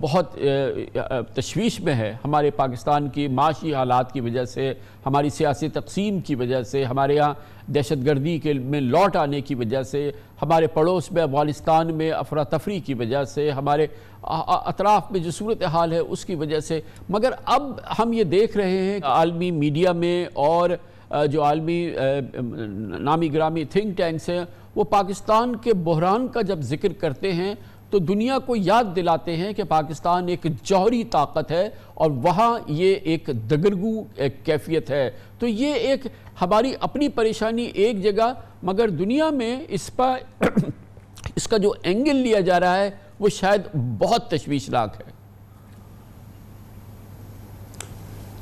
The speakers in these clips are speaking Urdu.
بہت تشویش میں ہے، ہمارے پاکستان کی معاشی حالات کی وجہ سے، ہماری سیاسی تقسیم کی وجہ سے، ہمارے یہاں دہشت گردی میں لوٹ آنے کی وجہ سے، ہمارے پڑوس میں افغانستان میں افراتفری کی وجہ سے، ہمارے اطراف میں جو صورتحال ہے اس کی وجہ سے. مگر اب ہم یہ دیکھ رہے ہیں عالمی میڈیا میں اور جو عالمی نامی گرامی تھنک ٹینکس ہیں وہ پاکستان کے بحران کا جب ذکر کرتے ہیں تو دنیا کو یاد دلاتے ہیں کہ پاکستان ایک جوہری طاقت ہے اور وہاں یہ ایک دگرگو کیفیت ہے. تو یہ ایک ہماری اپنی پریشانی ایک جگہ، مگر دنیا میں اس کا جو اینگل لیا جا رہا ہے وہ شاید بہت تشویشناک ہے.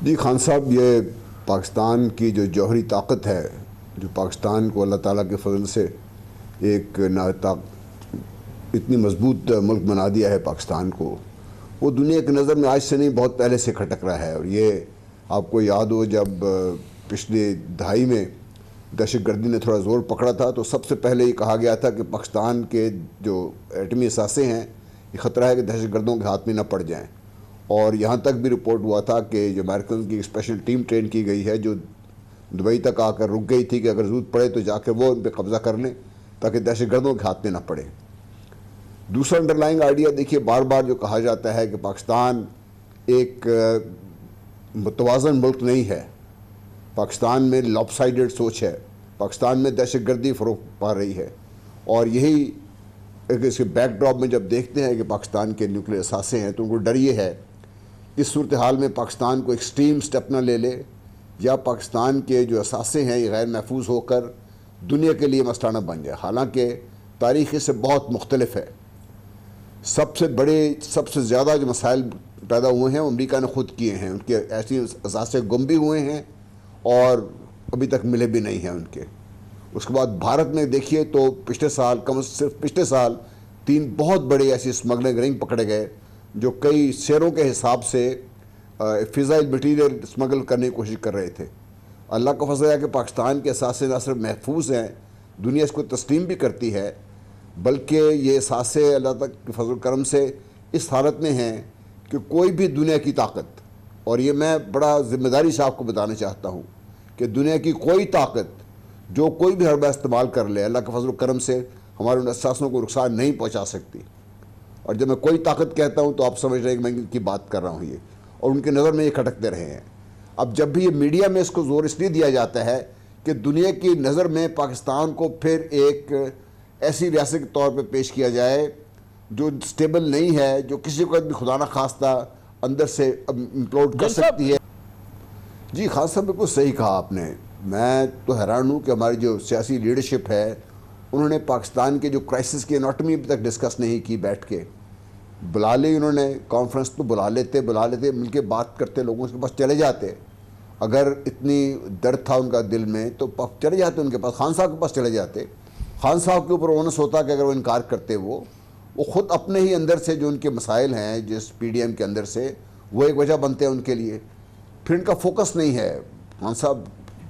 جی خان صاحب، یہ پاکستان کی جو جوہری طاقت ہے، جو پاکستان کو اللہ تعالیٰ کے فضل سے ایک اتنی مضبوط ملک بنا دیا ہے پاکستان کو، وہ دنیا کی نظر میں آج سے نہیں بہت پہلے سے کھٹک رہا ہے. اور یہ آپ کو یاد ہو جب پچھلے دہائی میں دہشت گردی نے تھوڑا زور پکڑا تھا تو سب سے پہلے یہ کہا گیا تھا کہ پاکستان کے جو ایٹمی اثاثے ہیں یہ خطرہ ہے کہ دہشت گردوں کے ہاتھ میں نہ پڑ جائیں. اور یہاں تک بھی رپورٹ ہوا تھا کہ جو امریکن کی اسپیشل ٹیم ٹرین کی گئی ہے جو دبئی تک آ کر رک گئی تھی کہ اگر ضرورت پڑے تو جا کے وہ ان پہ قبضہ کر لیں تاکہ دہشت گردوں کے ہاتھ میں نہ پڑے. دوسرا انڈر لائنگ آئیڈیا دیکھیے، بار بار جو کہا جاتا ہے کہ پاکستان ایک متوازن ملک نہیں ہے، پاکستان میں لاپ سائیڈڈ سوچ ہے، پاکستان میں دہشت گردی فروغ پا رہی ہے. اور یہی اس کے بیک ڈراپ میں جب دیکھتے ہیں کہ پاکستان کے نیوکلیر اثاثے ہیں تو ان کو ڈر یہ ہے اس صورتحال میں پاکستان کو ایکسٹریم سٹیپ نہ لے لے یا پاکستان کے جو اثاثے ہیں یہ غیر محفوظ ہو کر دنیا کے لیے مسئلہ نہ بن جائے. حالانکہ تاریخ اس سے بہت مختلف ہے. سب سے زیادہ جو مسائل پیدا ہوئے ہیں وہ امریکہ نے خود کیے ہیں. ان کے ایسی اثاثے گم بھی ہوئے ہیں اور ابھی تک ملے بھی نہیں ہیں ان کے. اس کے بعد بھارت میں دیکھیے تو صرف پچھلے سال 3 بہت بڑے ایسی اسمگلنگ رنگ پکڑے گئے جو کئی شہروں کے حساب سے فضائل مٹیریل اسمگل کرنے کی کوشش کر رہے تھے. اللہ کا فضل ہے کہ پاکستان کے اثاثے نہ صرف محفوظ ہیں، دنیا اس کو تسلیم بھی کرتی ہے، بلکہ یہ اثاثے اللہ تک کے فضل کرم سے اس حالت میں ہیں کہ کوئی بھی دنیا کی طاقت، اور یہ میں بڑا ذمہ داری سے آپ کو بتانا چاہتا ہوں کہ دنیا کی کوئی طاقت جو کوئی بھی حربہ استعمال کر لے اللہ کے فضل و کرم سے ہمارے ان اثاثوں کو نقصان نہیں پہنچا سکتی. اور جب میں کوئی طاقت کہتا ہوں تو آپ سمجھ رہے ہیں کہ میں ان کی بات کر رہا ہوں یہ، اور ان کے نظر میں یہ کھٹکتے رہے ہیں. اب جب بھی یہ میڈیا میں اس کو زور اس لیے دیا جاتا ہے کہ دنیا کی نظر میں پاکستان کو پھر ایک ایسی ریاست کے طور پہ پیش کیا جائے جو سٹیبل نہیں ہے، جو کسی کو بھی خدا نہ خواستہ اندر سے امپلوڈ کر سکتی ہے. جی خان صاحب بالکل صحیح کہا آپ نے. میں تو حیران ہوں کہ ہماری جو سیاسی لیڈرشپ ہے انہوں نے پاکستان کے جو کرائسس کی اناٹمی ابھی تک ڈسکس نہیں کی بیٹھ کے. بلا لی انہوں نے کانفرنس تو بلا لیتے مل کے بات کرتے، لوگوں کے پاس چلے جاتے. اگر اتنی درد تھا ان کا دل میں تو چلے جاتے ان کے پاس، خان صاحب کے پاس چلے جاتے. خان صاحب کے اوپر اونس ہوتا کہ اگر وہ انکار کرتے وہ خود اپنے ہی اندر سے جو ان کے مسائل ہیں جس پی ڈی ایم کے اندر سے وہ ایک وجہ بنتے ہیں ان کے لیے. پھر ان کا فوکس نہیں ہے. خان صاحب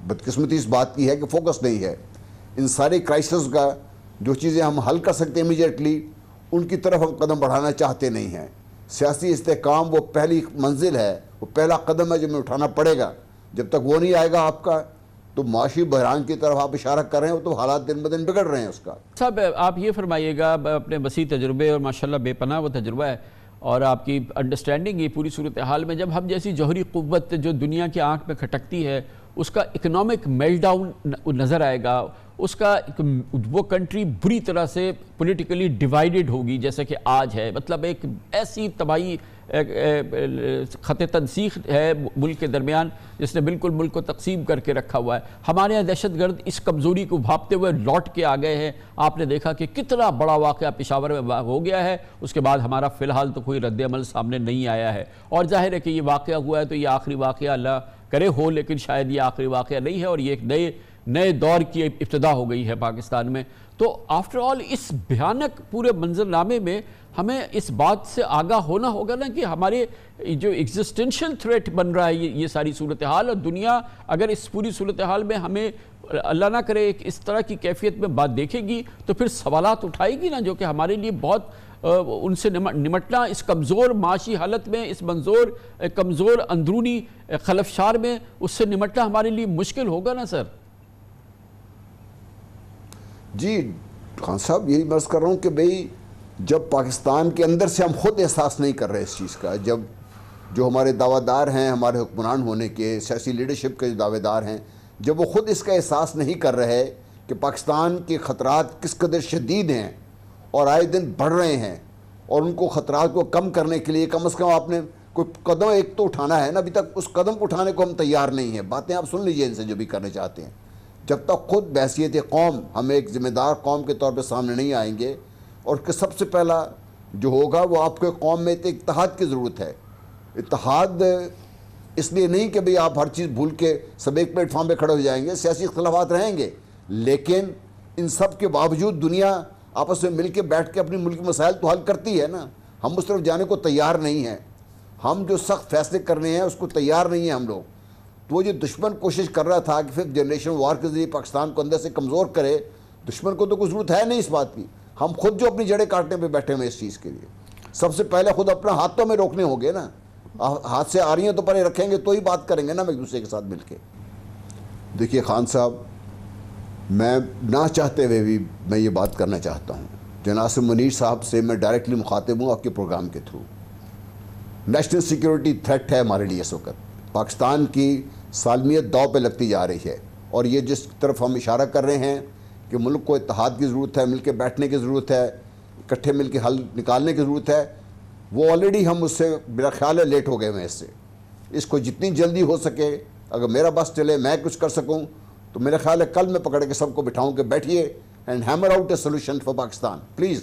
بدقسمتی اس بات کی ہے کہ فوکس نہیں ہے. ان سارے کرائسس کا جو چیزیں ہم حل کر سکتے ہیں امیجیٹلی ان کی طرف ہم قدم بڑھانا چاہتے نہیں ہیں. سیاسی استحکام وہ پہلی منزل ہے، وہ پہلا قدم ہے جو ہمیں اٹھانا پڑے گا. جب تک وہ نہیں آئے گا آپ کا تو معاشی بحران کی طرف آپ اشارہ کر رہے ہیں تو حالات دن بدن بگڑ رہے ہیں اس کا. صاحب آپ یہ فرمائیے گا، اپنے وسیع تجربے اور ماشاءاللہ بے پناہ وہ تجربہ ہے اور آپ کی انڈرسٹینڈنگ یہ پوری صورتحال میں، جب ہم جیسی جوہری قوت جو دنیا کی آنکھ میں کھٹکتی ہے اس کا اکنامک میلٹ ڈاؤن نظر آئے گا، اس کا وہ کنٹری بری طرح سے پولیٹیکلی ڈیوائیڈڈ ہوگی جیسے کہ آج ہے. مطلب ایک ایسی تباہی خط تنسیق ہے ملک کے درمیان جس نے بالکل ملک کو تقسیم کر کے رکھا ہوا ہے. ہمارے یہاں دہشت گرد اس کمزوری کو بھاپتے ہوئے لوٹ کے آ گئے ہیں. آپ نے دیکھا کہ کتنا بڑا واقعہ پشاور میں ہو گیا ہے، اس کے بعد ہمارا فی الحال تو کوئی رد عمل سامنے نہیں آیا ہے. اور ظاہر ہے کہ یہ واقعہ ہوا ہے تو یہ آخری واقعہ اللہ کرے ہو، لیکن شاید یہ آخری واقعہ نہیں ہے اور یہ ایک نئے دور کی ابتدا ہو گئی ہے پاکستان میں. تو آفٹر آل اس بھیانک پورے منظرنامے میں ہمیں اس بات سے آگاہ ہونا ہوگا نا کہ ہمارے جو ایگزسٹنشل تھریٹ بن رہا ہے یہ ساری صورتحال، اور دنیا اگر اس پوری صورتحال میں ہمیں اللہ نہ کرے اس طرح کی کیفیت میں بات دیکھے گی تو پھر سوالات اٹھائے گی نا جو کہ ہمارے لیے بہت ان سے نمٹنا اس کمزور معاشی حالت میں، اس کمزور اندرونی خلفشار میں، اس سے نمٹنا ہمارے لیے مشکل ہوگا نا سر؟ جی خان صاحب، یہی عرض کر رہا ہوں کہ بھئی جب پاکستان کے اندر سے ہم خود احساس نہیں کر رہے اس چیز کا، جب جو ہمارے دعویٰ دار ہیں ہمارے حکمران ہونے کے، سیاسی لیڈرشپ کے جو دعوے دار ہیں، جب وہ خود اس کا احساس نہیں کر رہے کہ پاکستان کے خطرات کس قدر شدید ہیں اور آئے دن بڑھ رہے ہیں، اور ان کو خطرات کو کم کرنے کے لیے کم از کم آپ نے کوئی قدم ایک تو اٹھانا ہے نا، ابھی تک اس قدم کو اٹھانے کو ہم تیار نہیں ہیں۔ باتیں آپ سن لیجئے ان سے جو بھی کرنے چاہتے ہیں، جب تک خود بحیثیت قوم ہم ایک ذمہ دار قوم کے طور پہ سامنے نہیں آئیں گے، اور کہ سب سے پہلا جو ہوگا وہ آپ کے قوم میں اتحاد کی ضرورت ہے۔ اتحاد اس لیے نہیں کہ بھئی آپ ہر چیز بھول کے سب ایک پلیٹ فارم پہ کھڑے ہو جائیں گے، سیاسی اختلافات رہیں گے، لیکن ان سب کے باوجود دنیا آپس میں مل کے بیٹھ کے اپنی ملکی مسائل تو حل کرتی ہے نا۔ ہم اس طرف جانے کو تیار نہیں ہیں، ہم جو سخت فیصلے کرنے ہیں اس کو تیار نہیں ہیں ہم لوگ۔ تو وہ جو دشمن کوشش کر رہا تھا کہ ففتھ جنریشن وار کے ذریعے پاکستان کو اندر سے کمزور کرے، دشمن کو تو کوئی ضرورت ہے نہیں اس بات کی، ہم خود جو اپنی جڑیں کاٹنے پہ بیٹھے ہوئے اس چیز کے لیے، سب سے پہلے خود اپنا ہاتھوں میں روکنے ہوں گے نا۔ ہاتھ سے آ رہی ہیں تو پرے رکھیں گے تو ہی بات کریں گے نا ہم ایک دوسرے کے ساتھ مل کے۔ دیکھیے خان صاحب، میں نہ چاہتے ہوئے بھی میں یہ بات کرنا چاہتا ہوں، جناب منیر صاحب سے میں ڈائریکٹلی مخاطب ہوں آپ کے پروگرام کے تھرو۔ نیشنل سیکیورٹی تھریٹ ہے ہمارے لیے اس وقت، پاکستان کی سالمیت داؤ پہ لگتی جا رہی ہے، اور یہ جس طرف ہم اشارہ کر رہے ہیں کہ ملک کو اتحاد کی ضرورت ہے، مل کے بیٹھنے کی ضرورت ہے، اکٹھے مل کے حل نکالنے کی ضرورت ہے، وہ آلریڈی ہم اس سے میرا خیال ہے لیٹ ہو گئے ہیں اس سے۔ اس کو جتنی جلدی ہو سکے، اگر میرا بس چلے میں کچھ کر سکوں تو میرا خیال ہے کل میں پکڑ کے سب کو بٹھاؤں کہ بیٹھیے and hammer out a solution for Pakistan please.